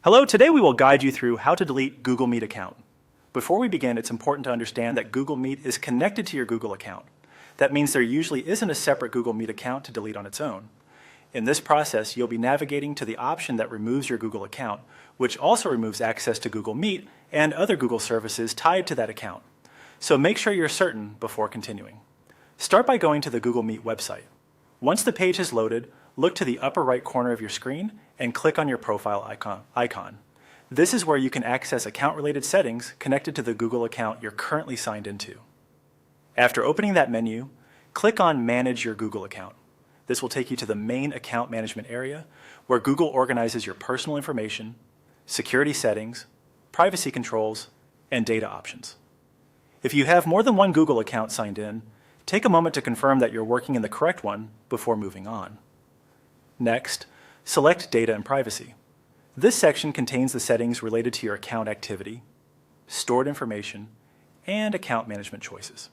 Hello, today we will guide you through how to delete Google Meet account. Before we begin, it's important to understand that Google Meet is connected to your Google account. That means there usually isn't a separate Google Meet account to delete on its own. In this process, you'll be navigating to the option that removes your Google account, which also removes access to Google Meet and other Google services tied to that account. So make sure you're certain before continuing. Start by going to the Google Meet website. Once the page is loaded, look to the upper right corner of your screen and click on your profile icon. This is where you can access account-related settings connected to the Google account you're currently signed into. After opening that menu, click on Manage Your Google Account. This will take you to the main account management area where Google organizes your personal information, security settings, privacy controls, and data options. If you have more than one Google account signed in, take a moment to confirm that you're working in the correct one before moving on. Next, select Data and Privacy. This section contains the settings related to your account activity, stored information, and account management choices.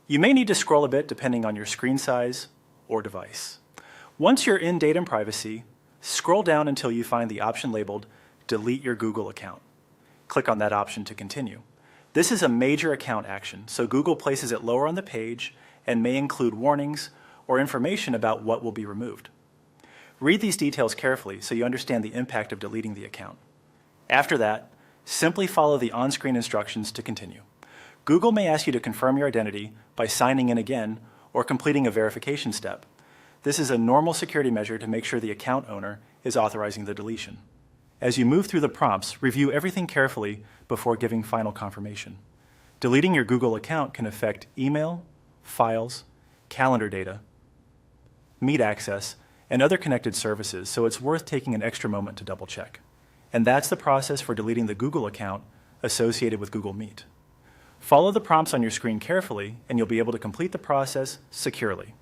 You may need to scroll a bit depending on your screen size or device. Once you're in Data and Privacy, scroll down until you find the option labeled Delete Your Google Account. Click on that option to continue. This is a major account action, so Google places it lower on the page and may include warnings or information about what will be removed. Read these details carefully so you understand the impact of deleting the account. After that, simply follow the on-screen instructions to continue. Google may ask you to confirm your identity by signing in again or completing a verification step. This is a normal security measure to make sure the account owner is authorizing the deletion. As you move through the prompts, review everything carefully before giving final confirmation. Deleting your Google account can affect email, files, calendar data, Meet access, and other connected services, so it's worth taking an extra moment to double check. And that's the process for deleting the Google account associated with Google Meet. Follow the prompts on your screen carefully, and you'll be able to complete the process securely.